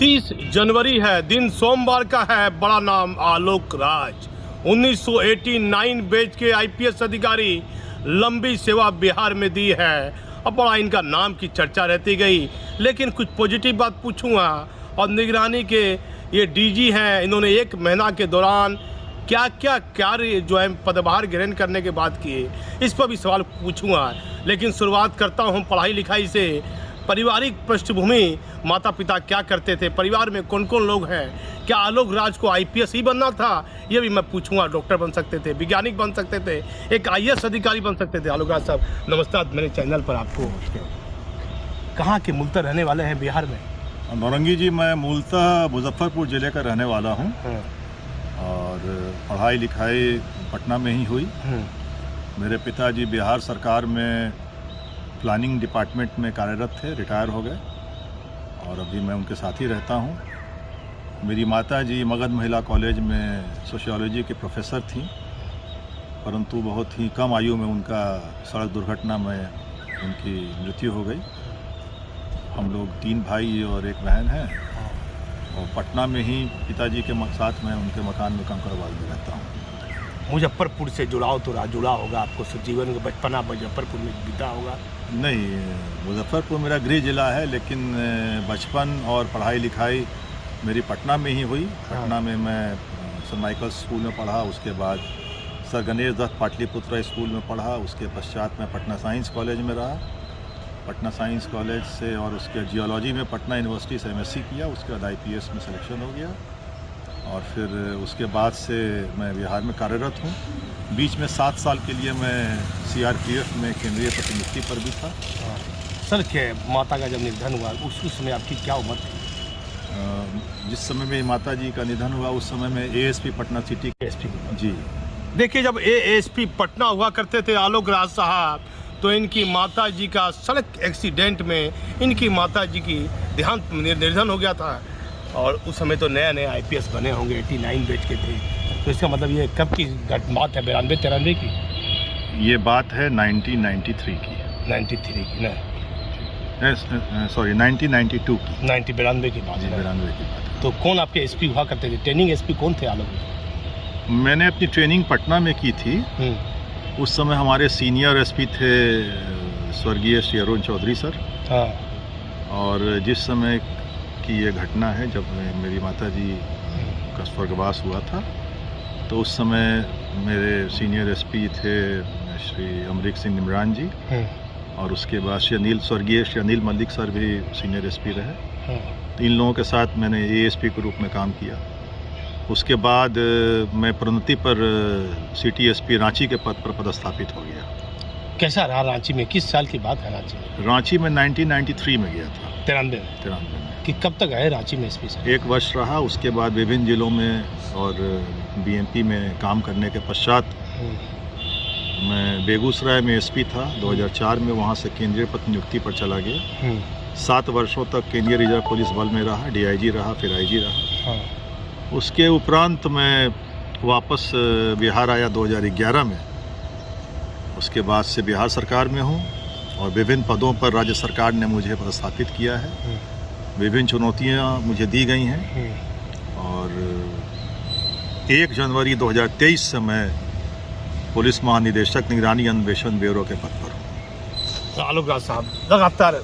30 जनवरी है, दिन सोमवार का है। बड़ा नाम आलोक राज, 1989 बैच के आईपीएस अधिकारी, लंबी सेवा बिहार में दी है। अब बड़ा इनका नाम की चर्चा रहती गई, लेकिन कुछ पॉजिटिव बात पूछूंगा। और निगरानी के ये डीजी हैं, इन्होंने 1 महीना के दौरान क्या क्या कार्य जो है पदभार ग्रहण करने के बाद किए, इस पर भी सवाल पूछूंगा। लेकिन शुरुआत करता हूं पढ़ाई लिखाई से। पारिवारिक पृष्ठभूमि, माता पिता क्या करते थे, परिवार में कौन कौन लोग हैं, क्या आलोक राज को आईपीएस ही बनना था, ये भी मैं पूछूंगा। डॉक्टर बन सकते थे, वैज्ञानिक बन सकते थे, एक आईएएस अधिकारी बन सकते थे। आलोक राज साहब नमस्कार, मेरे चैनल पर आपको। कहाँ के मूलतः रहने वाले हैं बिहार में? नौरंगी जी, मैं मूलतः मुजफ्फरपुर ज़िले का रहने वाला हूँ और पढ़ाई लिखाई पटना में ही हुई। मेरे पिताजी बिहार सरकार में प्लानिंग डिपार्टमेंट में कार्यरत थे, रिटायर हो गए और अभी मैं उनके साथ ही रहता हूँ। मेरी माताजी मगध महिला कॉलेज में सोशियोलॉजी के प्रोफेसर थीं, परंतु बहुत ही कम आयु में उनका सड़क दुर्घटना में उनकी मृत्यु हो गई। हम लोग 3 भाई और 1 बहन हैं और पटना में ही पिताजी के साथ में उनके मकान में कंकड़बाग में रहता हूँ। मुजफ्फरपुर से जुड़ाव तो जुड़ा होगा आपको, जीवन का बचपना मुजफ्फरपुर में बीता होगा? नहीं, मुजफ्फरपुर मेरा गृह जिला है, लेकिन बचपन और पढ़ाई लिखाई मेरी पटना में ही हुई। पटना में मैं सेंट माइकल्स स्कूल में पढ़ा, उसके बाद सर गणेश दत्त पाटलिपुत्र स्कूल में पढ़ा, उसके पश्चात मैं पटना साइंस कॉलेज में रहा। पटना साइंस कॉलेज से और उसके जियोलॉजी में पटना यूनिवर्सिटी से एमएससी किया, उसके बाद आईपीएस में सिलेक्शन हो गया और फिर उसके बाद से मैं बिहार में कार्यरत हूँ। बीच में 7 साल के लिए मैं सीआरपीएफ में केंद्रीय प्रतिनियुक्ति पर भी था। सर, के माता का जब निधन हुआ उस समय आपकी क्या उम्र थी? जिस समय मेरी माता जी का निधन हुआ उस समय में एएसपी पटना सिटी एसपी जी। देखिए, जब एएसपी पटना हुआ करते थे आलोक राज साहब, तो इनकी माता जी का सड़क एक्सीडेंट में इनकी माता जी की देहांत निधन हो गया था। और उस समय तो नया नया आईपीएस बने होंगे, 89 बैच के थे। तो इसका मतलब ये कब की बात है? 92-93 की? ये बात है 1993 की। 93 की ना? सॉरी 1992 की। 92 की बात है। 92 की बात। तो कौन आपके एसपी हुआ करते थे? ट्रेनिंग एसपी कौन थे आलोक? मैंने अपनी ट्रेनिंग पटना में की थी। उस समय हमारे सीनियर एसपी थे स्वर्गीय श्री अरुण चौधरी सर। हाँ। और जिस समय की ये घटना है, जब मेरी माताजी का स्वर्गवास हुआ था, तो उस समय मेरे सीनियर एसपी थे श्री अमरीक सिंह निमरान जी और उसके बाद स्वर्गीय श्री अनिल मल्लिक सर भी सीनियर एसपी रहे। तो इन लोगों के साथ मैंने एएसपी के रूप में काम किया। उसके बाद मैं प्रोन्नति पर सिटी एसपी रांची के पद पर पदस्थापित हो गया। कैसा रहा रांची में? किस साल की बात है रांची में? रांची में 1993 में गया था। 93 में। कि कब तक आए रांची में एसपी साहब? 1 वर्ष रहा। उसके बाद विभिन्न जिलों में और बीएमपी में काम करने के पश्चात मैं बेगूसराय में एसपी था 2004 में। वहाँ से केंद्रीय प्रतिनियुक्ति पर चला गया। 7 वर्षों तक केंद्रीय रिजर्व पुलिस बल में रहा, डीआईजी रहा, फिर आईजी रहा। उसके उपरांत मैं वापस बिहार आया 2011 में। उसके बाद से बिहार सरकार में हूँ और विभिन्न पदों पर राज्य सरकार ने मुझे पदस्थापित किया है। विभिन्न चुनौतियाँ मुझे दी गई हैं और 1 जनवरी 2023 से मैं पुलिस महानिदेशक निगरानी अन्वेषण ब्यूरो के पद पर हूँ। आलोक राज साहब लगातार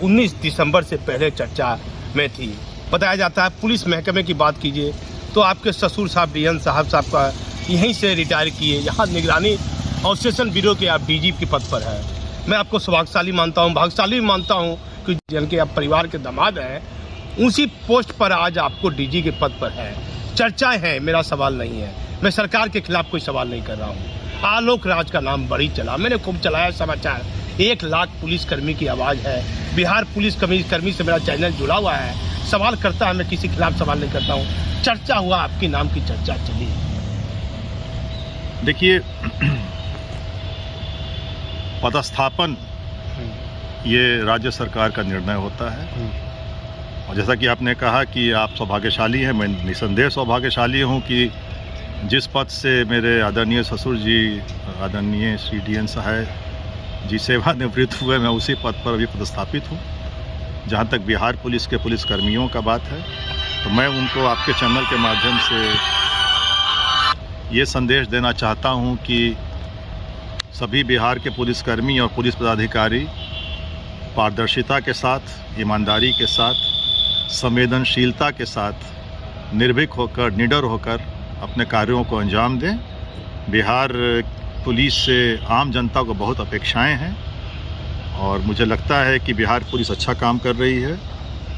19 दिसंबर से पहले चर्चा में थी। बताया जाता है पुलिस महकमे की बात कीजिए तो आपके ससुर साहब डीएन साहब का यहीं से रिटायर किए, यहाँ निगरानी और सेशन ब्यूरो के आप डीजी के पद पर है। मैं आपको सौभाग्यशाली मानता हूँ, भाग्यशाली मानता हूँ कि जिनके आप परिवार के दामाद हैं, उसी पोस्ट पर आज आपको डीजी के पद पर है। चर्चाएं हैं, मेरा सवाल नहीं है, मैं सरकार के खिलाफ कोई सवाल नहीं कर रहा हूँ। आलोक राज का नाम बड़ी चला, मैंने खूब चलाया समाचार। 1 लाख पुलिसकर्मी की आवाज़ है, बिहार पुलिस कर्मी से मेरा चैनल जुड़ा हुआ है। सवाल करता है, मैं किसी के खिलाफ सवाल नहीं करता हूँ। चर्चा हुआ, आपके नाम की चर्चा चली। देखिए, पदस्थापन ये राज्य सरकार का निर्णय होता है और जैसा कि आपने कहा कि आप सौभाग्यशाली हैं, मैं निसंदेह सौभाग्यशाली हूँ कि जिस पद से मेरे आदरणीय ससुर जी, आदरणीय श्री डीएन साहब जी सेवानिवृत्त हुए, मैं उसी पद पर अभी पदस्थापित हूँ। जहाँ तक बिहार पुलिस के पुलिसकर्मियों का बात है, तो मैं उनको आपके चैनल के माध्यम से ये संदेश देना चाहता हूँ कि सभी बिहार के पुलिसकर्मी और पुलिस पदाधिकारी पारदर्शिता के साथ, ईमानदारी के साथ, संवेदनशीलता के साथ, निर्भीक होकर, निडर होकर अपने कार्यों को अंजाम दें। बिहार पुलिस से आम जनता को बहुत अपेक्षाएं हैं और मुझे लगता है कि बिहार पुलिस अच्छा काम कर रही है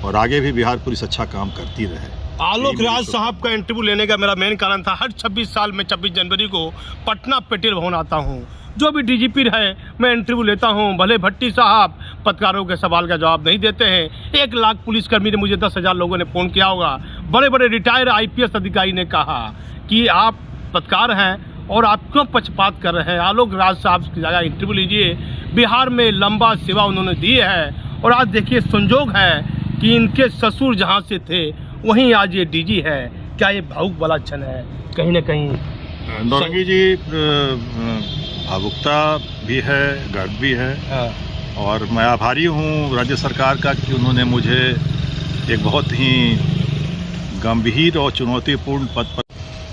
और आगे भी बिहार पुलिस अच्छा काम करती रहे। आलोक राज साहब का इंटरव्यू लेने का मेरा मेन कारण था, हर 26 साल में 26 जनवरी को पटना पटेल भवन आता हूँ, जो भी डीजीपी है मैं इंटरव्यू लेता हूँ। भले भट्टी साहब पत्रकारों के सवाल का जवाब नहीं देते हैं। 1 लाख पुलिसकर्मी ने मुझे 10,000 लोगों ने फ़ोन किया होगा। बड़े बड़े रिटायर्ड IPS अधिकारी ने कहा कि आप पत्रकार हैं और आप क्यों पक्षपात कर रहे हैं, आलोक राज साहब की जगह इंटरव्यू लीजिए। बिहार में लंबा सेवा उन्होंने दी है और आज देखिए संजोग है कि इनके ससुर जहाँ से थे वहीं आज ये DG है। क्या ये भावुक वाला क्षण है कहीं ना कहीं? नौरंगी जी, भावुकता भी है, गर्व भी है। और मैं आभारी हूँ राज्य सरकार का कि उन्होंने मुझे एक बहुत ही गंभीर और चुनौतीपूर्ण पद पर,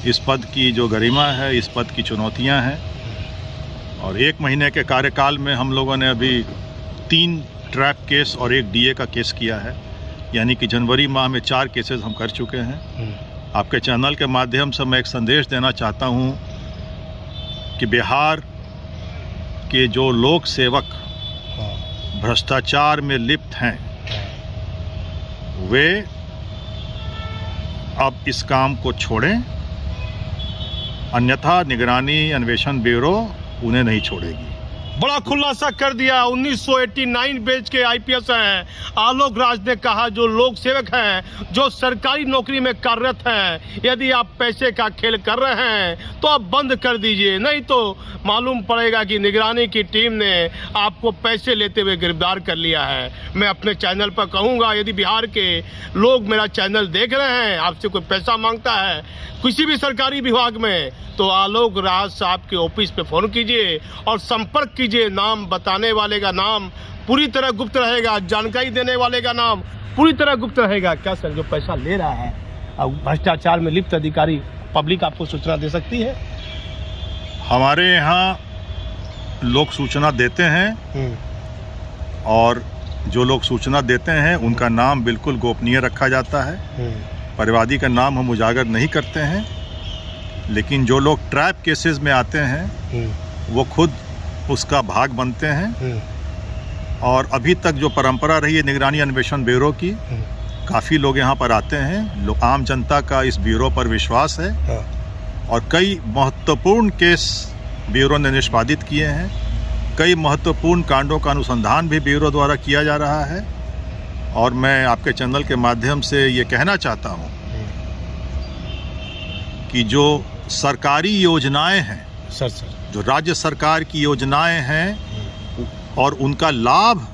इस पद की जो गरिमा है, इस पद की चुनौतियाँ हैं। और 1 महीने के कार्यकाल में हम लोगों ने अभी 3 ट्रैप केस और 1 DA का केस किया है, यानी कि जनवरी माह में 4 केसेस हम कर चुके हैं। आपके चैनल के माध्यम से मैं एक संदेश देना चाहता हूँ कि बिहार के जो लोक सेवक भ्रष्टाचार में लिप्त हैं, वे अब इस काम को छोड़ें, अन्यथा निगरानी अन्वेषण ब्यूरो उन्हें नहीं छोड़ेगी। बड़ा खुलासा कर दिया। 1989 बैच के IPS हैं। आलोक राज ने कहा जो लोक सेवक हैं, जो सरकारी नौकरी में कार्यरत हैं, यदि आप पैसे का खेल कर रहे हैं तो आप बंद कर दीजिए, नहीं तो मालूम पड़ेगा कि निगरानी की टीम ने आपको पैसे लेते हुए गिरफ्तार कर लिया है। मैं अपने चैनल पर कहूँगा, यदि बिहार के लोग मेरा चैनल देख रहे हैं, आपसे कोई पैसा मांगता है किसी भी सरकारी विभाग में, तो आलोक राज साहब के ऑफिस पे फ़ोन कीजिए और संपर्क कीजिए। नाम बताने वाले का नाम पूरी तरह गुप्त रहेगा, जानकारी देने वाले का नाम पूरी तरह गुप्त रहेगा। क्या सर, जो पैसा ले रहा है और भ्रष्टाचार में लिप्त अधिकारी, पब्लिक आपको सूचना दे सकती है? हमारे यहाँ लोग सूचना देते हैं और जो लोग सूचना देते हैं उनका नाम बिल्कुल गोपनीय रखा जाता है। परिवादी का नाम हम उजागर नहीं करते हैं, लेकिन जो लोग ट्रैप केसेस में आते हैं वो खुद उसका भाग बनते हैं। और अभी तक जो परंपरा रही है निगरानी अन्वेषण ब्यूरो की, काफ़ी लोग यहाँ पर आते हैं। आम जनता का इस ब्यूरो पर विश्वास है और कई महत्वपूर्ण केस ब्यूरो ने निष्पादित किए हैं। कई महत्वपूर्ण कांडों का अनुसंधान भी ब्यूरो द्वारा किया जा रहा है। और मैं आपके चैनल के माध्यम से ये कहना चाहता हूँ कि जो सरकारी योजनाएं हैं, जो राज्य सरकार की योजनाएं हैं और उनका लाभ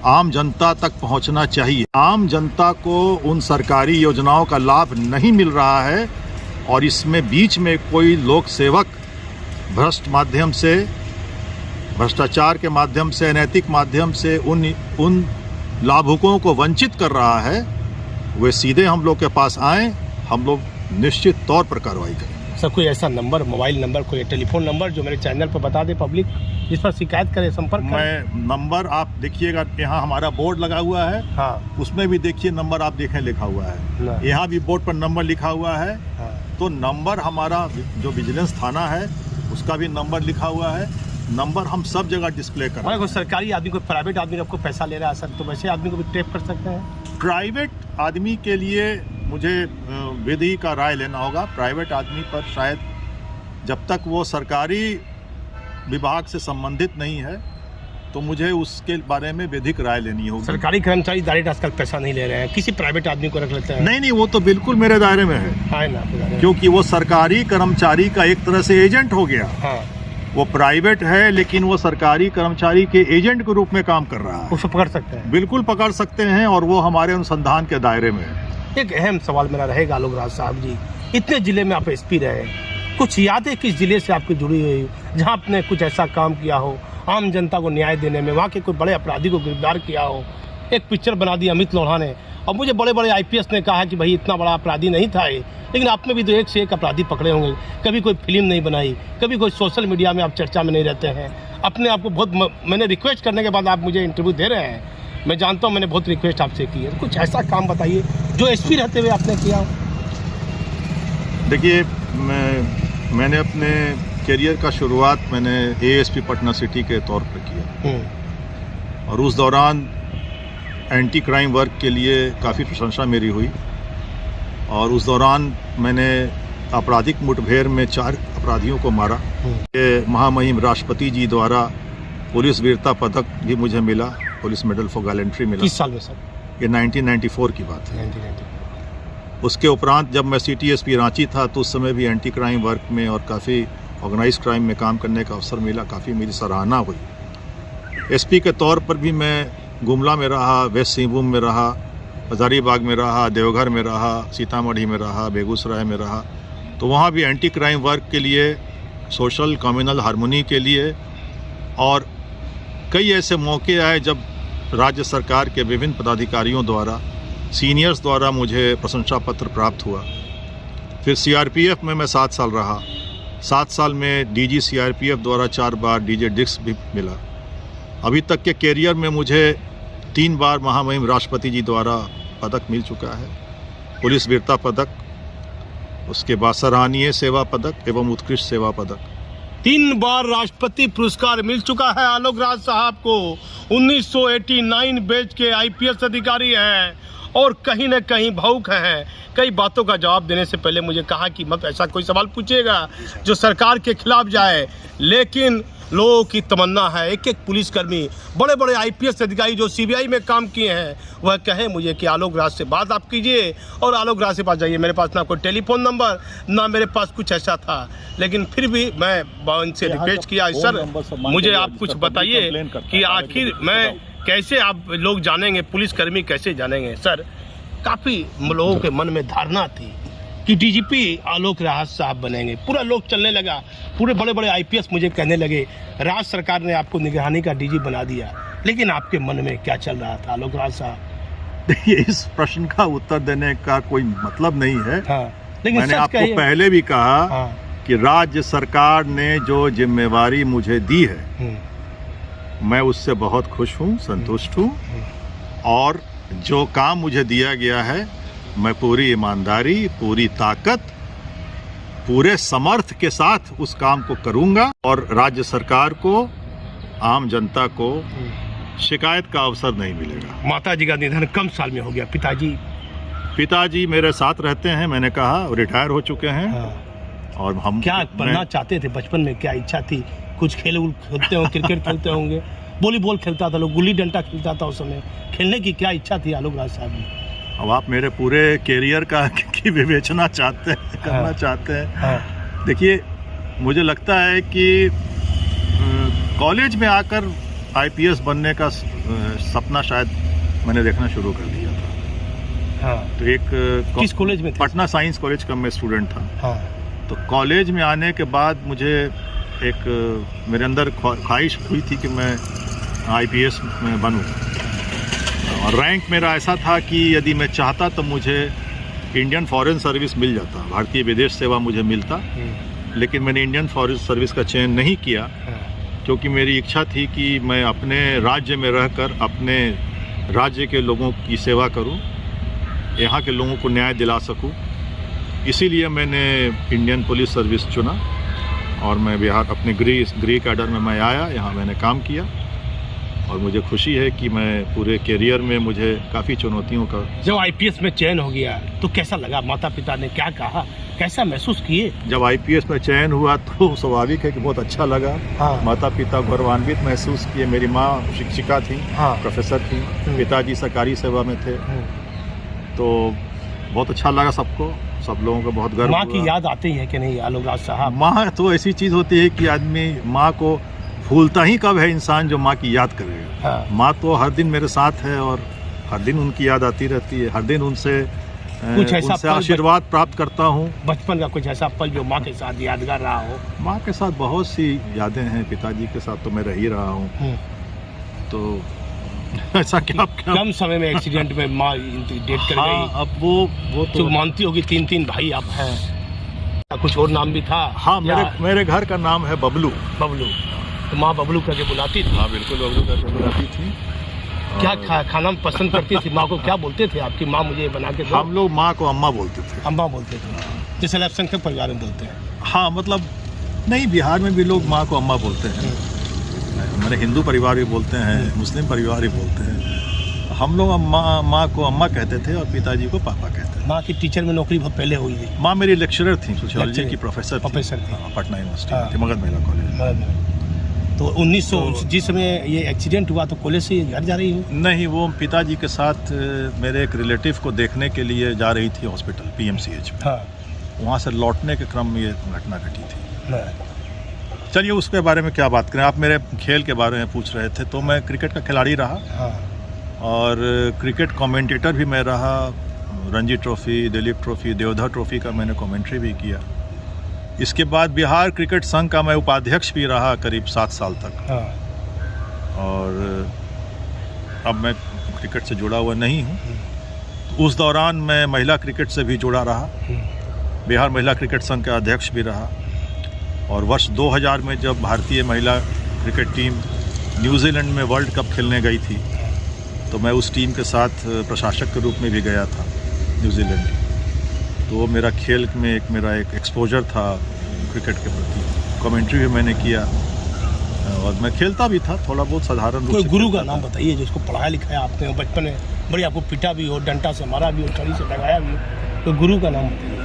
आम जनता तक पहुंचना चाहिए। आम जनता को उन सरकारी योजनाओं का लाभ नहीं मिल रहा है और इसमें बीच में कोई लोक सेवक भ्रष्ट माध्यम से, भ्रष्टाचार के माध्यम से, अनैतिक माध्यम से उन लाभुकों को वंचित कर रहा है, वे सीधे हम लोग के पास आएँ, हम लोग निश्चित तौर पर कार्रवाई करें। सर, कोई ऐसा नंबर, मोबाइल नंबर, कोई टेलीफोन नंबर जो मेरे चैनल पर बता दे पब्लिक, जिस पर शिकायत करे, संपर्क करे? मैं नंबर, आप देखिएगा यहाँ हमारा बोर्ड लगा हुआ है। हाँ, उसमें भी देखिए नंबर आप देखें लिखा हुआ है। यहाँ भी बोर्ड पर नंबर लिखा हुआ है। हाँ। तो नंबर हमारा जो विजिलेंस थाना है उसका भी नंबर लिखा हुआ है। नंबर हम सब जगह डिस्प्ले कर रहे हैं। कोई सरकारी आदमी, कोई प्राइवेट आदमी आपको पैसा ले रहा है सर, तो वैसे आदमी को भी ट्रैप कर सकते हैं? प्राइवेट आदमी के लिए मुझे विधि का राय लेना होगा। प्राइवेट आदमी पर शायद जब तक वो सरकारी विभाग से संबंधित नहीं है तो मुझे उसके बारे में विधिक राय लेनी होगी। सरकारी कर्मचारी डायरेक्ट आजकल पैसा नहीं ले रहे हैं, किसी प्राइवेट आदमी को रख लेते हैं? नहीं, वो तो बिल्कुल मेरे दायरे में है ना, क्योंकि वो सरकारी कर्मचारी का एक तरह से एजेंट हो गया। हाँ। वो प्राइवेट है लेकिन वो सरकारी कर्मचारी के एजेंट के रूप में काम कर रहा है। उसको पकड़ सकते हैं? बिल्कुल पकड़ सकते हैं और वो हमारे अनुसंधान के दायरे में है। एक अहम सवाल मेरा रहेगा आलोक राज साहब जी, इतने जिले में आप SP रहे, कुछ यादें किस जिले से आपकी जुड़ी हुई जहाँ आपने कुछ ऐसा काम किया हो आम जनता को न्याय देने में, वहाँ के कोई बड़े अपराधी को गिरफ्तार किया हो, एक पिक्चर बना दी अमित लोढ़ा ने, और मुझे बड़े बड़े आईपीएस ने कहा कि भाई इतना बड़ा अपराधी नहीं था ये, लेकिन आप में भी तो एक से एक अपराधी पकड़े होंगे। कभी कोई फिल्म नहीं बनाई, कभी कोई सोशल मीडिया में आप चर्चा में नहीं रहते हैं, अपने आप को बहुत मैंने रिक्वेस्ट करने के बाद आप मुझे इंटरव्यू दे रहे हैं। मैं जानता हूँ मैंने बहुत रिक्वेस्ट आपसे की है, कुछ ऐसा काम बताइए जो एसपी रहते हुए आपने किया हो। देखिए, मैंने अपने करियर का शुरुआत मैंने एएसपी पटना सिटी के तौर पर किया, और उस दौरान एंटी क्राइम वर्क के लिए काफ़ी प्रशंसा मेरी हुई। और उस दौरान मैंने आपराधिक मुठभेड़ में 4 अपराधियों को मारा। ये महामहिम राष्ट्रपति जी द्वारा पुलिस वीरता पदक भी मुझे मिला, पुलिस मेडल फॉर गैलेंट्री मिला। किस साल में सर? ये 1994 की बात है। 1994। उसके उपरांत जब मैं CTSP रांची था तो उस समय भी एंटी क्राइम वर्क में और काफ़ी ऑर्गेनाइज क्राइम में काम करने का अवसर मिला, काफ़ी मेरी सराहना हुई। SP के तौर पर भी मैं गुमला में रहा, वेस्ट सिंहभूम में रहा, हजारीबाग में रहा, देवघर में रहा, सीतामढ़ी में रहा, बेगूसराय में रहा। तो वहाँ भी एंटी क्राइम वर्क के लिए, सोशल कम्युनल हार्मोनी के लिए, और कई ऐसे मौके आए जब राज्य सरकार के विभिन्न पदाधिकारियों द्वारा, सीनियर्स द्वारा मुझे प्रशंसा पत्र प्राप्त हुआ। फिर CRPF में मैं 7 साल रहा। 7 साल में DG CRPF द्वारा 4 बार DJ डिस्क भी मिला। अभी तक के कैरियर में मुझे 3 बार महामहिम राष्ट्रपति जी द्वारा पदक मिल चुका है, पुलिस वीरता पदक, उसके बाद सराहनीय सेवा पदक एवं उत्कृष्ट सेवा पदक। 3 बार राष्ट्रपति पुरस्कार मिल चुका है आलोक राज साहब को। 1989 बैच के IPS अधिकारी हैं और कहीं न कहीं भावुक हैं। कई बातों का जवाब देने से पहले मुझे कहा कि मत ऐसा कोई सवाल पूछिएगा जो सरकार के खिलाफ जाए, लेकिन लोगों की तमन्ना है एक एक पुलिसकर्मी, बड़े बड़े IPS अधिकारी जो CBI में काम किए हैं, वह कहें मुझे कि आलोक राज से बात आप कीजिए और आलोक राज से पास जाइए। मेरे पास ना कोई टेलीफोन नंबर, ना मेरे पास कुछ ऐसा था, लेकिन फिर भी मैं इनसे रिक्वेस्ट किया, सर मुझे आप कुछ बताइए कि आखिर मैं कैसे, आप लोग जानेंगे, पुलिसकर्मी कैसे जानेंगे। सर, काफ़ी लोगों के मन में धारणा थी कि DGP आलोक राज साहब बनेंगे, पूरा लोग चलने लगा, पूरे बड़े बड़े IPS मुझे कहने लगे राज्य सरकार ने आपको निगरानी का DG बना दिया, लेकिन आपके मन में क्या चल रहा था आलोक राज साहब? देखिए, इस प्रश्न का उत्तर देने का कोई मतलब नहीं है। हाँ, लेकिन मैंने आपको पहले भी कहा कि राज्य सरकार ने जो जिम्मेवारी मुझे दी है, मैं उससे बहुत खुश हूँ, संतुष्ट हूँ, और जो काम मुझे दिया गया है मैं पूरी ईमानदारी, पूरी ताकत, पूरे समर्थ के साथ उस काम को करूंगा, और राज्य सरकार को, आम जनता को शिकायत का अवसर नहीं मिलेगा। माता जी का निधन कम साल में हो गया। पिताजी मेरे साथ रहते हैं, मैंने कहा, रिटायर हो चुके हैं। और हम क्या बनना चाहते थे बचपन में, क्या इच्छा थी? कुछ खेल खेलते होंगे, क्रिकेट खेलते होंगे, वॉलीबॉल खेलता था, लोग गुल्ली डंडा खेलता था उस समय, खेलने की क्या इच्छा थी आलोक राज साहब ने? अब आप मेरे पूरे कैरियर की विवेचना करना चाहते हैं। देखिए, मुझे लगता है कि कॉलेज में आकर IPS बनने का सपना शायद मैंने देखना शुरू कर दिया था। हाँ। तो एक किस कॉलेज में थे? पटना साइंस कॉलेज का मैं स्टूडेंट था। हाँ। तो कॉलेज में आने के बाद मुझे मेरे अंदर ख्वाहिश हुई थी कि मैं IPS में बनूं, और रैंक मेरा ऐसा था कि यदि मैं चाहता तो मुझे इंडियन फॉरेन सर्विस मिल जाता, भारतीय विदेश सेवा मुझे मिलता, लेकिन मैंने इंडियन फॉरेन सर्विस का चयन नहीं किया, क्योंकि मेरी इच्छा थी कि मैं अपने राज्य में रहकर अपने राज्य के लोगों की सेवा करूं, यहाँ के लोगों को न्याय दिला सकूं। इसीलिए मैंने इंडियन पुलिस सर्विस चुना, और मैं बिहार अपने गृह कैडर में मैं आया, यहाँ मैंने काम किया, और मुझे खुशी है कि मैं पूरे कैरियर में मुझे काफ़ी चुनौतियों का। जब IPS में चयन हो गया तो कैसा लगा? माता पिता ने क्या कहा, कैसा महसूस किए? जब IPS में चयन हुआ तो स्वाभाविक है कि बहुत अच्छा लगा। हाँ। माता पिता गौरवान्वित महसूस किए। मेरी माँ शिक्षिका थी। हाँ। प्रोफेसर थी। पिताजी सरकारी सेवा में थे। तो बहुत अच्छा लगा सबको, सब लोगों को बहुत गर्व। माँ की याद आती है कि नहीं आलोक राज साहब? माँ तो ऐसी चीज़ होती है कि आदमी माँ को भूलता ही कब है इंसान जो माँ की याद करेगा। हाँ। माँ तो हर दिन मेरे साथ है, और हर दिन उनकी याद आती रहती है, हर दिन उनसे कुछ ऐसा आशीर्वाद प्राप्त करता हूँ। बचपन का कुछ ऐसा पल जो माँ के साथ यादगार रहा हो? माँ के साथ बहुत सी यादें हैं, पिताजी के साथ तो मैं रह ही रहा हूँ। तो ऐसा क्या कम समय में एक्सीडेंट में माँ डेट कर हाँ, गई। अब वो तो मानती होगी 3 भाई आप हैं, कुछ और नाम भी था? हाँ, मेरे घर का नाम है बबलू। बबलू, तो माँ बबलू करके बुलाती थी? हाँ बिल्कुल, बबलू करके बुलाती थी। क्या खाना पसंद करती थी? माँ को क्या बोलते थे आपकी माँ, मुझे बना के दो? हम लोग माँ को अम्मा बोलते थे। अम्मा बोलते थे, जैसे अल्पसंख्यक परिवार में बोलते हैं। हाँ, मतलब नहीं, बिहार में भी लोग माँ को अम्मा बोलते हैं। हमारे हिंदू परिवार भी बोलते हैं, मुस्लिम परिवार भी बोलते हैं। हम लोग माँ को अम्मा कहते थे और पिताजी को पापा कहते थे। माँ की टीचर में नौकरी बहुत पहले हुई थी? माँ मेरी लेक्चरर थी, सोशियोलॉजी की प्रोफेसर थी। पटना यूनिवर्सिटी थी, मगध महिला कॉलेज। तो 1900 जिस समय ये एक्सीडेंट हुआ तो कॉलेज से घर जा रही हूँ? नहीं, वो पिताजी के साथ मेरे एक रिलेटिव को देखने के लिए जा रही थी हॉस्पिटल PMCH में। हाँ। वहाँ से लौटने के क्रम में ये घटना घटी थी। चलिए उसके बारे में क्या बात करें, आप मेरे खेल के बारे में पूछ रहे थे। तो मैं क्रिकेट का खिलाड़ी रहा। हाँ। और क्रिकेट कमेंटेटर भी मैं रहा। Ranji trophy, Duleep trophy, Deodhar trophy का मैंने कमेंट्री भी किया। इसके बाद बिहार क्रिकेट संघ का मैं उपाध्यक्ष भी रहा करीब 7 साल तक। हाँ। और अब मैं क्रिकेट से जुड़ा हुआ नहीं हूँ। उस दौरान मैं महिला क्रिकेट से भी जुड़ा रहा। बिहार महिला क्रिकेट संघ का अध्यक्ष भी रहा। और वर्ष 2000 में जब भारतीय महिला क्रिकेट टीम न्यूजीलैंड में वर्ल्ड कप खेलने गई थी, तो मैं उस टीम के साथ प्रशासक के रूप में भी गया था न्यूजीलैंड। तो मेरा खेल में मेरा एक एक्सपोजर था क्रिकेट के प्रति। कमेंट्री भी मैंने किया और मैं खेलता भी था थोड़ा बहुत, साधारण रूप से। गुरु का नाम बताइए जिसको पढ़ाया लिखाया आपने, बचपन में बड़ी आपको पिटा भी हो, डंडा से मारा भी हो, छड़ी से लगाया भी हो, तो गुरु का नाम बताइए।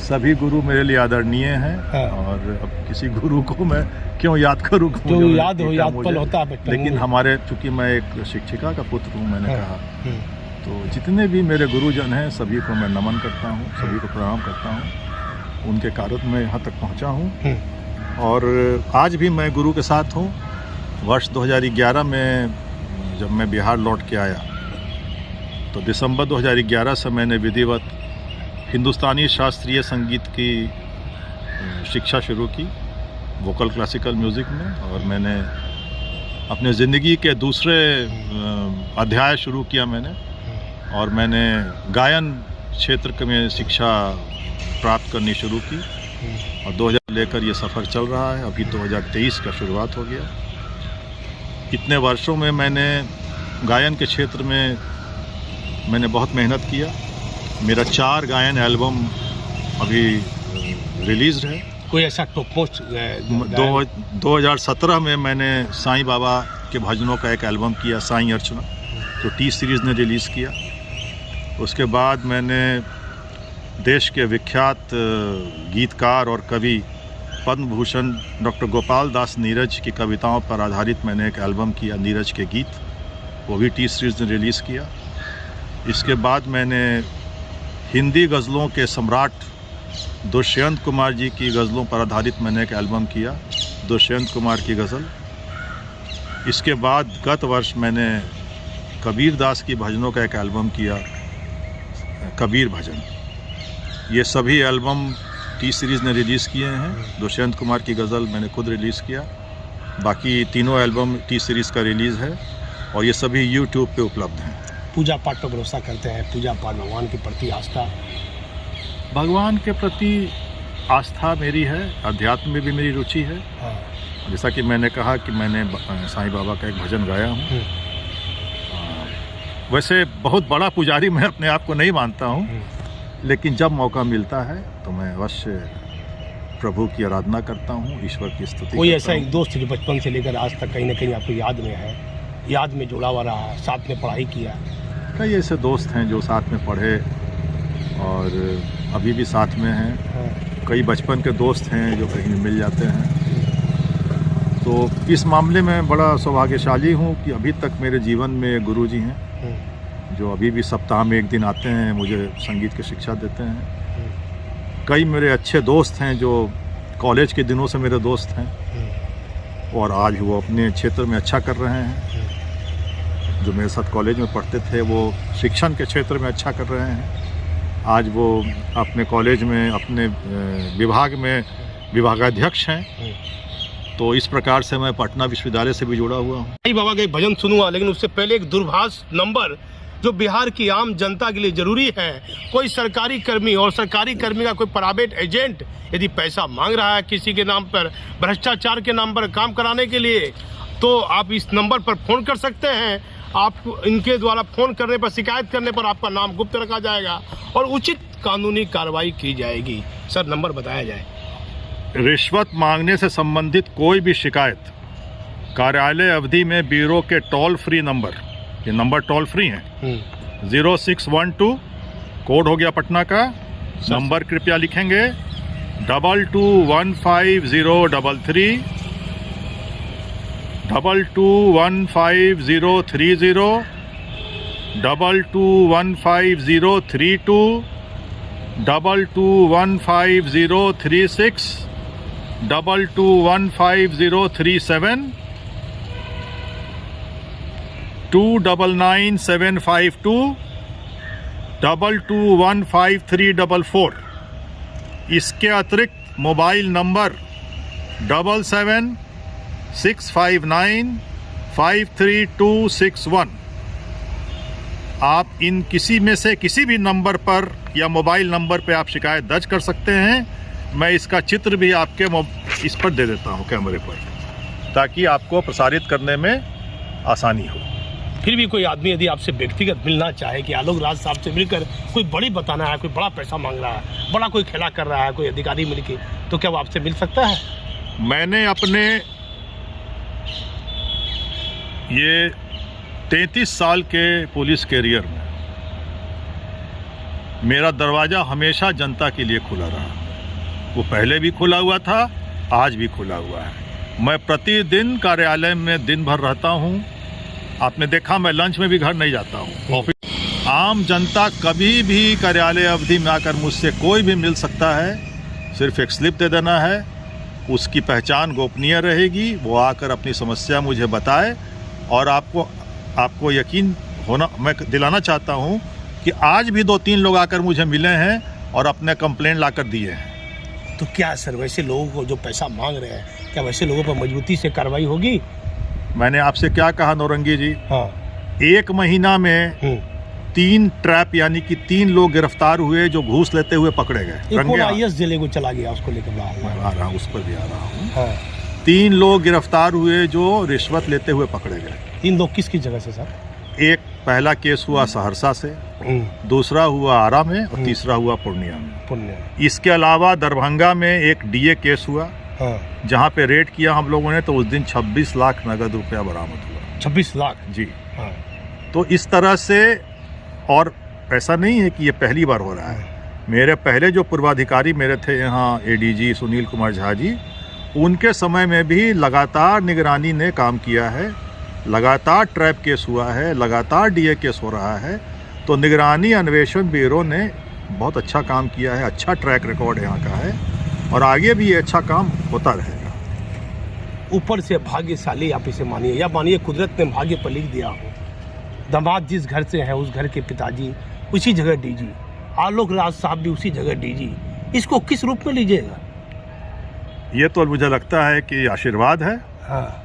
सभी गुरु मेरे लिए आदरणीय हैं। हाँ। और अब किसी गुरु को मैं क्यों याद करूँ, जो याद हो, याद पल होता है बचपन। लेकिन हमारे, चूँकि मैं एक शिक्षिका का पुत्र हूँ, मैंने कहा, तो जितने भी मेरे गुरुजन हैं सभी को मैं नमन करता हूँ, सभी को प्रणाम करता हूँ। उनके कारण मैं यहाँ तक पहुँचा हूँ। और आज भी मैं गुरु के साथ हूँ। वर्ष 2011 में जब मैं बिहार लौट के आया, तो दिसंबर 2011 से मैंने विधिवत हिंदुस्तानी शास्त्रीय संगीत की शिक्षा शुरू की, वोकल क्लासिकल म्यूज़िक में। और मैंने अपने ज़िंदगी के दूसरे अध्याय शुरू किया मैंने, और मैंने गायन क्षेत्र में शिक्षा प्राप्त करनी शुरू की। और 2000 लेकर ये सफ़र चल रहा है। अभी 2023 का शुरुआत हो गया। इतने वर्षों में मैंने गायन के क्षेत्र में मैंने बहुत मेहनत किया। मेरा 4 गायन एल्बम अभी रिलीज़ है। कोई ऐसा टॉप मोस्ट 2017 में मैंने साईं बाबा के भजनों का एक एल्बम किया, साईं अर्चना, जो T सीरीज़ ने रिलीज़ किया। उसके बाद मैंने देश के विख्यात गीतकार और कवि पद्म भूषण डॉक्टर गोपाल दास नीरज की कविताओं पर आधारित मैंने एक एल्बम किया, नीरज के गीत, वो भी T सीरीज़ ने रिलीज़ किया। इसके बाद मैंने हिंदी गज़लों के सम्राट दुष्यंत कुमार जी की गज़लों पर आधारित मैंने एक एल्बम किया, दुष्यंत कुमार की गज़ल। इसके बाद गत वर्ष मैंने कबीर दास की भजनों का एक एल्बम किया, कबीर भजन। ये सभी एल्बम T सीरीज़ ने रिलीज़ किए हैं। दुष्यंत कुमार की गज़ल मैंने खुद रिलीज़ किया। बाकी तीनों एल्बम T सीरीज़ का रिलीज़ है और ये सभी YouTube पे उपलब्ध हैं। पूजा पाठ पर भरोसा करते हैं, पूजा पाठ, भगवान के प्रति आस्था? भगवान के प्रति आस्था मेरी है, अध्यात्म में भी मेरी रुचि है। जैसा कि मैंने कहा कि मैंने साईं बाबा का एक भजन गाया हूँ। वैसे बहुत बड़ा पुजारी मैं अपने आप को नहीं मानता हूँ, लेकिन जब मौका मिलता है तो मैं अवश्य प्रभु की आराधना करता हूँ, ईश्वर की स्तुति। कोई ऐसा एक दोस्त जो बचपन से लेकर आज तक कहीं ना कहीं आपको याद में है, याद में जुड़ा हुआ रहा, साथ में पढ़ाई किया? कई ऐसे दोस्त हैं जो साथ में पढ़े और अभी भी साथ में हैं। कई बचपन के दोस्त हैं जो कहीं मिल जाते हैं। तो इस मामले में बड़ा सौभाग्यशाली हूँ कि अभी तक मेरे जीवन में गुरुजी हैं जो अभी भी सप्ताह में एक दिन आते हैं, मुझे संगीत की शिक्षा देते हैं। कई मेरे अच्छे दोस्त हैं जो कॉलेज के दिनों से मेरे दोस्त हैं और आज वो अपने क्षेत्र में अच्छा कर रहे हैं। जो मेरे साथ कॉलेज में पढ़ते थे वो शिक्षण के क्षेत्र में अच्छा कर रहे हैं। आज वो अपने कॉलेज में अपने विभाग में विभागाध्यक्ष हैं तो इस प्रकार से मैं पटना विश्वविद्यालय से भी जुड़ा हुआ हूँ। साईं बाबा का एक भजन सुनूंगा, लेकिन उससे पहले एक दूरभाष नंबर जो बिहार की आम जनता के लिए जरूरी है। कोई सरकारी कर्मी और सरकारी कर्मी का कोई प्राइवेट एजेंट यदि पैसा मांग रहा है किसी के नाम पर, भ्रष्टाचार के नाम पर काम कराने के लिए, तो आप इस नंबर पर फ़ोन कर सकते हैं। आप इनके द्वारा फ़ोन करने पर, शिकायत करने पर आपका नाम गुप्त रखा जाएगा और उचित कानूनी कार्रवाई की जाएगी। सर, नंबर बताया जाए। रिश्वत मांगने से संबंधित कोई भी शिकायत कार्यालय अवधि में ब्यूरो के टोल फ्री नंबर, ये नंबर टोल फ्री है, 0612 कोड हो गया पटना का नंबर, कृपया लिखेंगे 221503 221530 221532 221536 221537 299752 221534। इसके अतिरिक्त मोबाइल नंबर 7765953261। आप इन किसी में से किसी भी नंबर पर या मोबाइल नंबर पे आप शिकायत दर्ज कर सकते हैं। मैं इसका चित्र भी आपके इस पर दे देता हूं कैमरे पर, ताकि आपको प्रसारित करने में आसानी हो। फिर भी कोई आदमी यदि आपसे व्यक्तिगत मिलना चाहे कि आलोक राज साहब से मिलकर कोई बड़ी बताना है, कोई बड़ा पैसा मांग रहा है, बड़ा कोई खेला कर रहा है, कोई अधिकारी मिलके, तो क्या वो आपसे मिल सकता है? मैंने अपने ये 33 साल के पुलिस कैरियर में मेरा दरवाज़ा हमेशा जनता के लिए खुला रहा। वो पहले भी खुला हुआ था, आज भी खुला हुआ है। मैं प्रतिदिन कार्यालय में दिन भर रहता हूँ। आपने देखा मैं लंच में भी घर नहीं जाता हूँ। ऑफिस आम जनता कभी भी कार्यालय अवधि में आकर मुझसे कोई भी मिल सकता है। सिर्फ एक स्लिप दे देना है, उसकी पहचान गोपनीय रहेगी। वो आकर अपनी समस्या मुझे बताए और आपको यकीन होना, मैं दिलाना चाहता हूँ कि आज भी 2-3 लोग आकर मुझे मिले हैं और अपने कंप्लेंट लाकर दिए हैं। तो क्या सर, वैसे लोगों को जो पैसा मांग रहे हैं, क्या वैसे लोगों पर मजबूती से कार्रवाई होगी? मैंने आपसे क्या कहा नौरंगी जी? हाँ। 1 महीना में 3 ट्रैप यानी कि 3 लोग गिरफ्तार हुए जो घूस लेते हुए पकड़े गए। IAS जिले को चला गया, उसको लेकर आ रहा हूँ, उस पर भी आ रहा हूँ। हाँ। 3 लोग गिरफ्तार हुए जो रिश्वत लेते हुए पकड़े गए। 3 लोग किसकी जगह से सर? एक पहला केस हुआ सहरसा से, दूसरा हुआ आरा में और तीसरा हुआ पूर्णिया में। इसके अलावा दरभंगा में एक DA केस हुआ। हाँ। जहाँ पे रेड किया हम लोगों ने, तो उस दिन 26 लाख नगद रुपया बरामद हुआ। 26 लाख जी। हाँ। तो इस तरह से, और ऐसा नहीं है कि ये पहली बार हो रहा है। मेरे पहले जो पूर्वाधिकारी मेरे थे यहाँ, ADG सुनील कुमार झा जी, उनके समय में भी लगातार निगरानी ने काम किया है, लगातार ट्रैप केस हुआ है, लगातार DA केस हो रहा है। तो निगरानी अन्वेषण ब्यूरो ने बहुत अच्छा काम किया है, अच्छा ट्रैक रिकॉर्ड यहाँ का है और आगे भी ये अच्छा काम होता रहेगा। ऊपर से भाग्यशाली आप इसे मानिए या मानिए कुदरत ने भाग्य पर लिख दिया हो। दामाद जिस घर से है उस घर के पिताजी उसी जगह DG, आलोक राज साहब भी उसी जगह DG। इसको किस रूप में लीजिएगा? ये तो मुझे लगता है कि आशीर्वाद है। हाँ।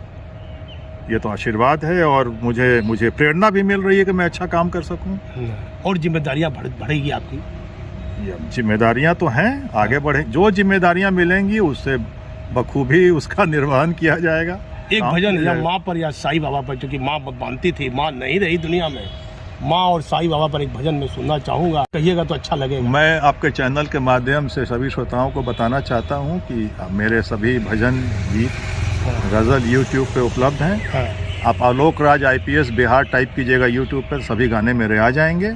ये तो आशीर्वाद है और मुझे प्रेरणा भी मिल रही है कि मैं अच्छा काम कर सकूं। और जिम्मेदारियां बढ़ेगी आपकी। जिम्मेदारियां तो हैं, आगे बढ़े। जो जिम्मेदारियां मिलेंगी उससे बखूबी उसका निर्वहन किया जाएगा। एक भजन या माँ पर या साईं बाबा पर, क्योंकि माँ मानती थी, माँ नहीं रही दुनिया में, माँ और साईं बाबा पर एक भजन में सुनना चाहूँगा, कहिएगा तो अच्छा लगेगा। मैं आपके चैनल के माध्यम से सभी श्रोताओं को बताना चाहता हूँ कि मेरे सभी भजन गीत गज़ल YouTube पे उपलब्ध हैं। हाँ। आप आलोक राज IPS बिहार टाइप कीजिएगा YouTube पर, सभी गाने मेरे आ जाएंगे।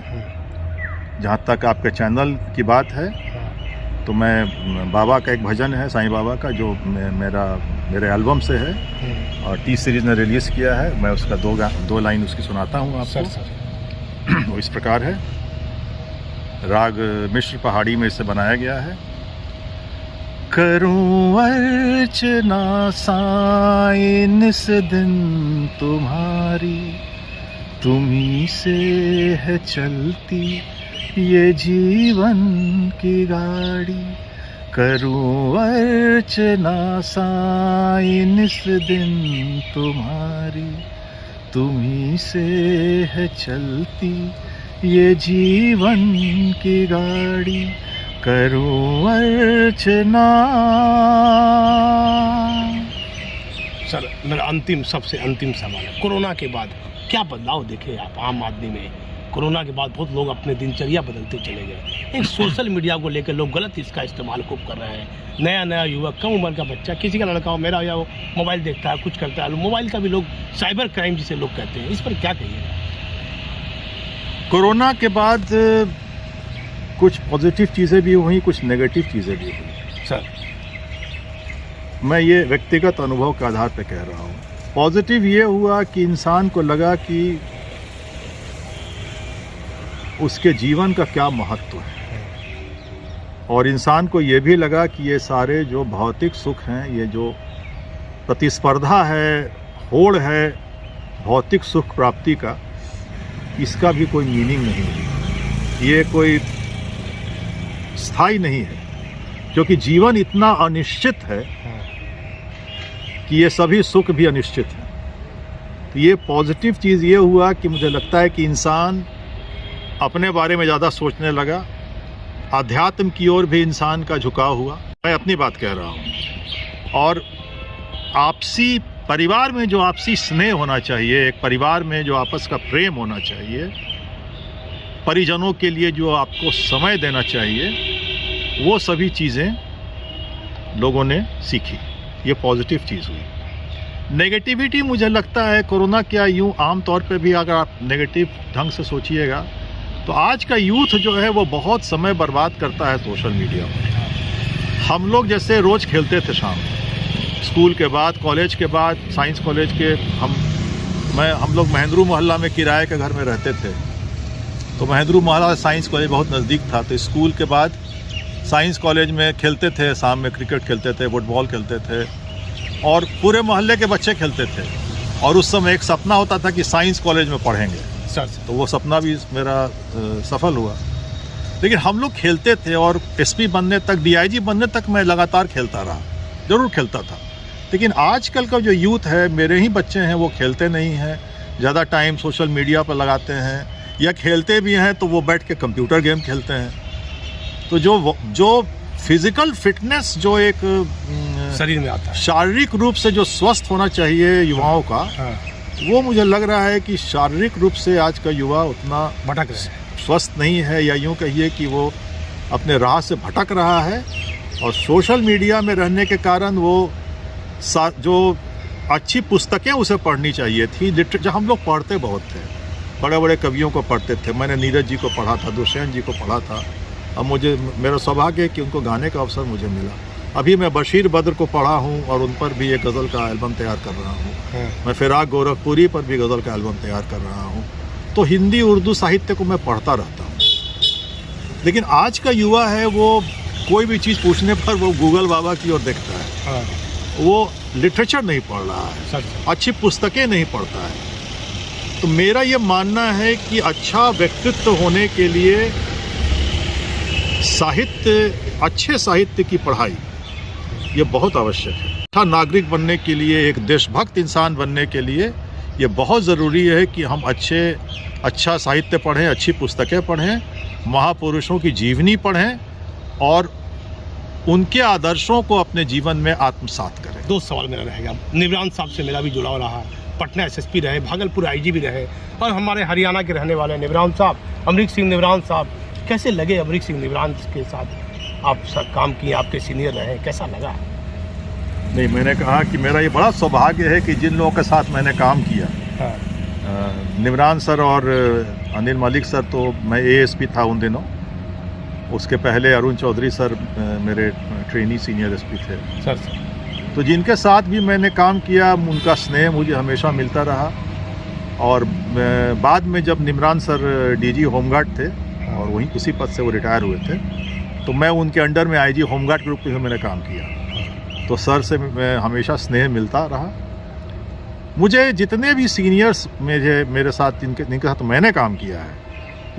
जहाँ तक आपके चैनल की बात है, तो मैं बाबा का एक भजन है, साईं बाबा का, जो मेरे एल्बम से है और T सीरीज़ ने रिलीज़ किया है। मैं उसका 2 लाइन उसकी सुनाता हूँ आपको। वो इस प्रकार है। राग मिश्र पहाड़ी में इसे बनाया गया है। करूं अर्चना साईं निस दिन तुम्हारी, तुम्ही से है चलती ये जीवन की गाड़ी। करूं अर्चना साईं निस दिन तुम्हारी, तुम्ही से है चलती ये जीवन की गाड़ी, करूं अर्चना। सर मेरा अंतिम सबसे अंतिम सवाल है, कोरोना के बाद क्या बदलाव देखे आप आम आदमी में? कोरोना के बाद बहुत लोग अपने दिनचर्या बदलते चले गए, एक सोशल मीडिया को लेकर लोग गलत इसका इस्तेमाल खूब कर रहे हैं। नया नया युवक, कम उम्र का बच्चा, किसी का लड़का हो मेरा या वो मोबाइल देखता है, कुछ करता है, मोबाइल का भी लोग साइबर क्राइम जिसे लोग कहते हैं, इस पर क्या कहिएगा? कोरोना के बाद कुछ पॉजिटिव चीज़ें भी हुई, कुछ नेगेटिव चीज़ें भी हुई। सर मैं ये व्यक्तिगत अनुभव के आधार पर कह रहा हूँ। पॉजिटिव ये हुआ कि इंसान को लगा कि उसके जीवन का क्या महत्व है, और इंसान को ये भी लगा कि ये सारे जो भौतिक सुख हैं, ये जो प्रतिस्पर्धा है, होड़ है भौतिक सुख प्राप्ति का, इसका भी कोई मीनिंग नहीं है, ये कोई स्थायी नहीं है, क्योंकि जीवन इतना अनिश्चित है कि ये सभी सुख भी अनिश्चित हैं। तो ये पॉजिटिव चीज़ ये हुआ कि मुझे लगता है कि इंसान अपने बारे में ज़्यादा सोचने लगा, आध्यात्म की ओर भी इंसान का झुकाव हुआ। मैं अपनी बात कह रहा हूँ। और आपसी परिवार में जो आपसी स्नेह होना चाहिए, एक परिवार में जो आपस का प्रेम होना चाहिए, परिजनों के लिए जो आपको समय देना चाहिए, वो सभी चीज़ें लोगों ने सीखी। ये पॉजिटिव चीज़ हुई। नेगेटिविटी मुझे लगता है कोरोना क्या, यूँ आम तौर पे भी अगर आप नेगेटिव ढंग से सोचिएगा तो आज का यूथ जो है वो बहुत समय बर्बाद करता है सोशल मीडिया पर। हम लोग जैसे रोज़ खेलते थे शाम स्कूल के बाद, कॉलेज के बाद, साइंस कॉलेज के, हम लोग महेंद्रू मोहल्ला में किराए के घर में रहते थे। तो महेंद्रू मोहल्ला साइंस कॉलेज बहुत नज़दीक था, तो स्कूल के बाद साइंस कॉलेज में खेलते थे, शाम में क्रिकेट खेलते थे, फुटबॉल खेलते थे, और पूरे मोहल्ले के बच्चे खेलते थे। और उस समय एक सपना होता था कि साइंस कॉलेज में पढ़ेंगे सर, तो वो सपना भी मेरा सफल हुआ। लेकिन हम लोग खेलते थे, और एसपी बनने तक, डीआईजी बनने तक मैं लगातार खेलता रहा, ज़रूर खेलता था। लेकिन आजकल का जो यूथ है, मेरे ही बच्चे हैं, वो खेलते नहीं हैं, ज़्यादा टाइम सोशल मीडिया पर लगाते हैं, या खेलते भी हैं तो वो बैठ के कंप्यूटर गेम खेलते हैं। तो जो फिजिकल फिटनेस जो एक शरीर में आता है, शारीरिक रूप से जो स्वस्थ होना चाहिए युवाओं का, वो मुझे लग रहा है कि शारीरिक रूप से आज का युवा उतना भटक रहा है, स्वस्थ नहीं है, या यूँ कहिए कि वो अपने राह से भटक रहा है। और सोशल मीडिया में रहने के कारण वो जो अच्छी पुस्तकें उसे पढ़नी चाहिए थी, लिटरेचर हम लोग पढ़ते बहुत थे, बड़े बड़े कवियों को पढ़ते थे। मैंने नीरज जी को पढ़ा था, दुष्यंत जी को पढ़ा था। अब मेरा सौभाग्य है कि उनको गाने का अवसर मुझे मिला। अभी मैं बशीर बद्र को पढ़ा हूँ, और उन पर भी एक गज़ल का एल्बम तैयार कर रहा हूँ। मैं फिराक गोरखपुरी पर भी गज़ल का एल्बम तैयार कर रहा हूँ। तो हिंदी उर्दू साहित्य को मैं पढ़ता रहता हूँ। लेकिन आज का युवा है, वो कोई भी चीज़ पूछने पर वो गूगल बाबा की ओर देखता है, वो लिटरेचर नहीं पढ़ रहा है, अच्छी पुस्तकें नहीं पढ़ता है। तो मेरा ये मानना है कि अच्छा व्यक्तित्व होने के लिए साहित्य, अच्छे साहित्य की पढ़ाई ये बहुत आवश्यक है। अच्छा नागरिक बनने के लिए, एक देशभक्त इंसान बनने के लिए ये बहुत ज़रूरी है कि हम अच्छा साहित्य पढ़ें, अच्छी पुस्तकें पढ़ें, महापुरुषों की जीवनी पढ़ें, और उनके आदर्शों को अपने जीवन में आत्मसात करें। 2 सवाल मेरा रहेगा। निवरान साहब से मेरा भी जुड़ाव रहा, पटना एसएसपी रहे, भागलपुर आईजी भी रहे, और हमारे हरियाणा के रहने वाले निवरान साहब, अमरीक सिंह निवरान साहब, कैसे लगे अमरीक सिंह निवरान के साथ आप सब काम किए, आपके सीनियर रहे, कैसा लगा? नहीं, मैंने कहा कि मेरा ये बड़ा सौभाग्य है कि जिन लोगों के साथ मैंने काम किया, निवरान सर और अनिल मलिक सर, तो मैं एएसपी था उन दिनों, उसके पहले अरुण चौधरी सर मेरे ट्रेनी सीनियर एसपी थे सर। तो जिनके साथ भी मैंने काम किया, उनका स्नेह मुझे हमेशा मिलता रहा। और बाद में जब निमरान सर डीजी होमगार्ड थे, और वहीं उसी पद से वो रिटायर हुए थे, तो मैं उनके अंडर में आईजी होमगार्ड ग्रुप में मैंने काम किया। तो सर से मैं हमेशा स्नेह मिलता रहा। मुझे जितने भी सीनियर्स मेरे साथ जिनके साथ मैंने काम किया है,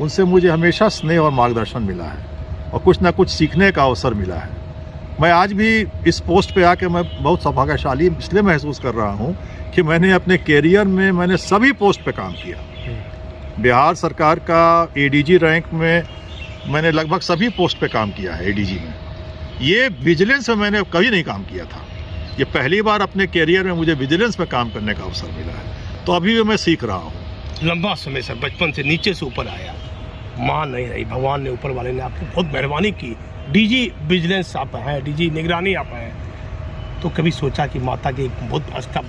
उनसे मुझे हमेशा स्नेह और मार्गदर्शन मिला है, और कुछ ना कुछ सीखने का अवसर मिला है। मैं आज भी इस पोस्ट पे आके मैं बहुत सौभाग्यशाली इसलिए महसूस कर रहा हूँ कि मैंने अपने कैरियर में मैंने सभी पोस्ट पे काम किया। बिहार सरकार का एडीजी रैंक में मैंने लगभग सभी पोस्ट पे काम किया है। एडीजी में ये विजिलेंस में मैंने कभी नहीं काम किया था। ये पहली बार अपने कैरियर में मुझे विजिलेंस में काम करने का अवसर मिला है, तो अभी भी मैं सीख रहा हूँ। लंबा समय से बचपन से नीचे से ऊपर आया, माँ नहीं रही, भगवान ने ऊपर वाले ने आपको बहुत मेहरबानी की। डीजी विजिलेंस आप हैं, डीजी निगरानी आप हैं, तो कभी सोचा कि माता की बहुत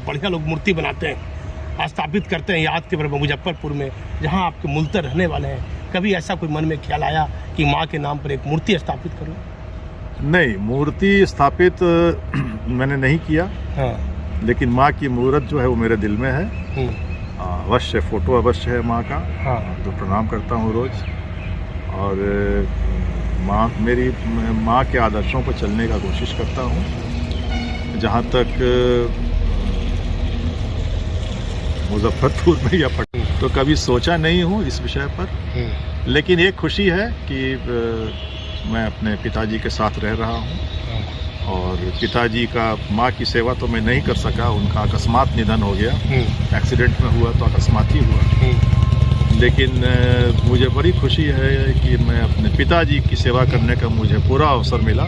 बढ़िया लोग मूर्ति बनाते हैं, स्थापित करते हैं याद के पर मुजफ्फरपुर में जहाँ आपके मूलतः रहने वाले हैं, कभी ऐसा कोई मन में ख्याल आया कि माँ के नाम पर एक मूर्ति स्थापित करूँ? नहीं, मूर्ति स्थापित मैंने नहीं किया। हाँ। लेकिन माँ की मूर्त जो है वो मेरे दिल में है। अवश्य फोटो अवश्य है माँ का। हाँ। तो प्रणाम करता हूँ रोज। और मेरी माँ के आदर्शों पर चलने का कोशिश करता हूँ। जहाँ तक मुजफ्फरपुर में या पटना, तो कभी सोचा नहीं हूँ इस विषय पर। लेकिन एक खुशी है कि मैं अपने पिताजी के साथ रह रहा हूँ और पिताजी का माँ की सेवा तो मैं नहीं कर सका। उनका अकस्मात निधन हो गया, एक्सीडेंट में हुआ, तो अकस्मात ही हुआ। लेकिन मुझे बड़ी खुशी है कि मैं अपने पिताजी की सेवा करने का मुझे पूरा अवसर मिला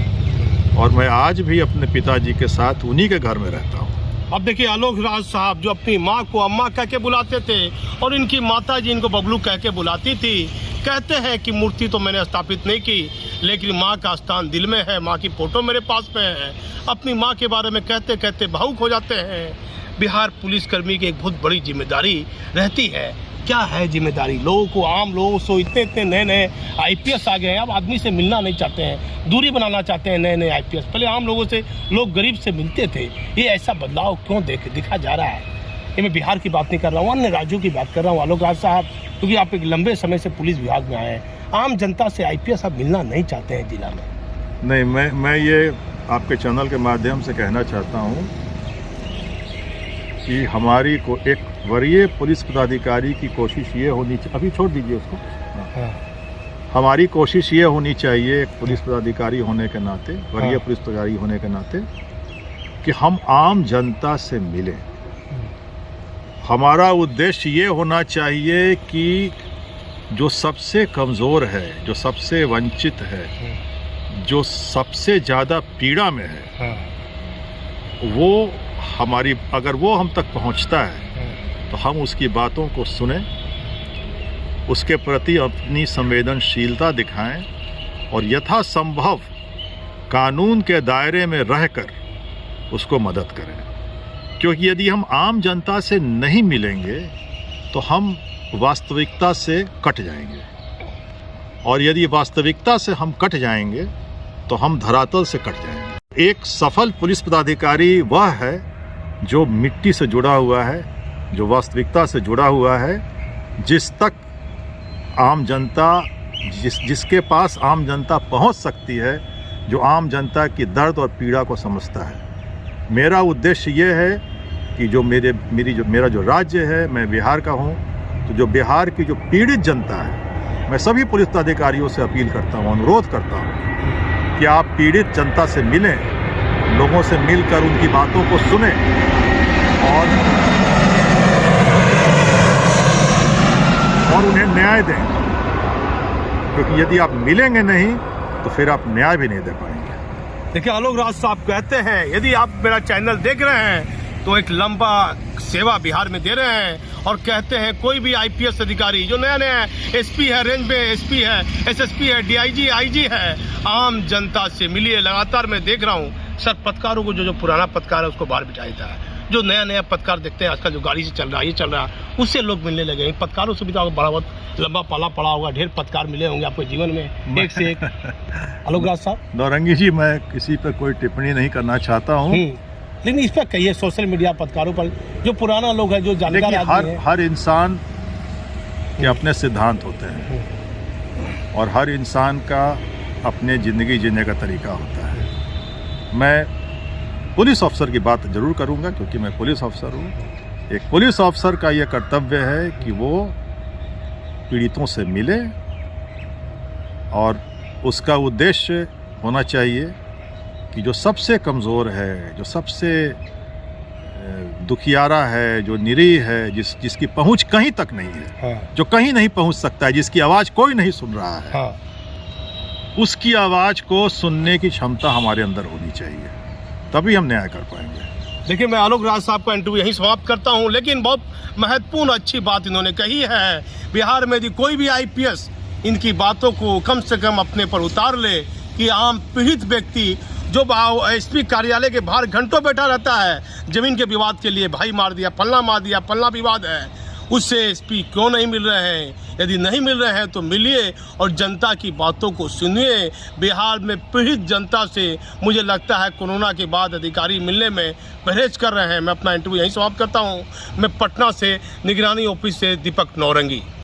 और मैं आज भी अपने पिताजी के साथ उन्हीं के घर में रहता हूँ। अब देखिए आलोक राज साहब जो अपनी माँ को अम्मा कह के बुलाते थे और इनकी माता जी इनको बबलू कह के बुलाती थी। कहते हैं कि मूर्ति तो मैंने स्थापित नहीं की, लेकिन माँ का स्थान दिल में है, माँ की फोटो मेरे पास में है। अपनी माँ के बारे में कहते कहते भावुक हो जाते हैं। बिहार पुलिसकर्मी की एक बहुत बड़ी जिम्मेदारी रहती है। क्या है जिम्मेदारी? लोगों को, आम लोगों से इतने नए आईपीएस आ गए हैं, अब आदमी से मिलना नहीं चाहते हैं, दूरी बनाना चाहते हैं नए आईपीएस। पहले आम लोगों से लोग गरीब से मिलते थे। ये ऐसा बदलाव क्यों दिखा जा रहा है? ये मैं बिहार की बात नहीं कर रहा हूँ, अन्य राज्यों की बात कर रहा हूँ आलोक राज साहब, क्योंकि आप एक लंबे समय से पुलिस विभाग में आए हैं। आम जनता से आईपीएस अब मिलना नहीं चाहते हैं जिला में। नहीं, मैं ये आपके चैनल के माध्यम से कहना चाहता हूँ कि हमारी को एक वरीय पुलिस पदाधिकारी की कोशिश ये होनी चाहिए। अभी छोड़ दीजिए उसको। हाँ। हमारी कोशिश ये होनी चाहिए एक पुलिस पदाधिकारी होने के नाते, वरीय पुलिस पदाधिकारी होने के नाते, कि हम आम जनता से मिलें। हमारा उद्देश्य ये होना चाहिए कि जो सबसे कमज़ोर है, जो सबसे वंचित है, जो सबसे ज़्यादा पीड़ा में है, वो हमारी, अगर वो हम तक पहुंचता है तो हम उसकी बातों को सुने, उसके प्रति अपनी संवेदनशीलता दिखाएं और यथासंभव कानून के दायरे में रहकर उसको मदद करें। क्योंकि यदि हम आम जनता से नहीं मिलेंगे तो हम वास्तविकता से कट जाएंगे, और यदि वास्तविकता से हम कट जाएंगे तो हम धरातल से कट जाएंगे। एक सफल पुलिस पदाधिकारी वह है जो मिट्टी से जुड़ा हुआ है, जो वास्तविकता से जुड़ा हुआ है, जिस तक आम जनता, जिसके पास आम जनता पहुंच सकती है, जो आम जनता की दर्द और पीड़ा को समझता है। मेरा उद्देश्य ये है कि जो मेरा जो राज्य है, मैं बिहार का हूँ, तो जो बिहार की जो पीड़ित जनता है, मैं सभी पुलिस पदाधिकारियों से अपील करता हूँ, अनुरोध करता हूँ कि आप पीड़ित जनता से मिलें, लोगों से मिलकर उनकी बातों को सुनें और उन्हें न्याय दें। क्योंकि यदि आप मिलेंगे नहीं तो फिर आप न्याय भी नहीं दे पाएंगे। देखिए आलोक राज साहब कहते हैं, यदि आप मेरा चैनल देख रहे हैं तो एक लंबा सेवा बिहार में दे रहे हैं, और कहते हैं कोई भी आईपीएस अधिकारी जो नया एसपी है, रेंज में एसपी है, एसएसपी है, डीआईजी, आईजी है, आम जनता से मिलिए। लगातार मैं देख रहा हूँ सर, पत्रकारों को जो पुराना पत्रकार है उसको बाहर बिठाया था, जो नया पत्रकार देखते हैं आजकल, जो गाड़ी से चल रहा है, ये चल रहा है, उससे लोग मिलने लगे। पत्रकारों से भी तो बड़ा बहुत लंबा पाला पड़ा होगा, ढेर पत्रकार मिले होंगे आपको जीवन में एक से एक। आलोक राज साहब। नौरंगी जी, मैं किसी पर कोई टिप्पणी नहीं करना चाहता हूँ, लेकिन इस पर कहिए, सोशल मीडिया पत्रकारों पर जो पुराना लोग हैं, जो जानकार आदमी हैं। हर इंसान के अपने सिद्धांत होते हैं और हर इंसान का अपने ज़िंदगी जीने का तरीका होता है। मैं पुलिस अफसर की बात जरूर करूंगा क्योंकि मैं पुलिस अफसर हूँ। एक पुलिस अफसर का ये कर्तव्य है कि वो पीड़ितों से मिले, और उसका उद्देश्य होना चाहिए कि जो सबसे कमज़ोर है, जो सबसे दुखियारा है, जो निरीह है, जिसकी पहुंच कहीं तक नहीं है, हाँ, जो कहीं नहीं पहुंच सकता है, जिसकी आवाज़ कोई नहीं सुन रहा है, हाँ, उसकी आवाज़ को सुनने की क्षमता हमारे अंदर होनी चाहिए, तभी हम न्याय कर पाएंगे। देखिए, मैं आलोक राज साहब का इंटरव्यू यहीं समाप्त करता हूं, लेकिन बहुत महत्वपूर्ण अच्छी बात इन्होंने कही है। बिहार में यदि कोई भी आईपीएस इनकी बातों को कम से कम अपने पर उतार ले कि आम पीड़ित व्यक्ति जो एसपी कार्यालय के बाहर घंटों बैठा रहता है जमीन के विवाद के लिए, भाई मार दिया, फलना विवाद है, उससे एसपी क्यों नहीं मिल रहे हैं? यदि नहीं मिल रहे हैं तो मिलिए और जनता की बातों को सुनिए। बिहार में पीड़ित जनता से मुझे लगता है कोरोना के बाद अधिकारी मिलने में परहेज कर रहे हैं। मैं अपना इंटरव्यू यहीं समाप्त करता हूं। मैं पटना से निगरानी ऑफिस से दीपक नौरंगी।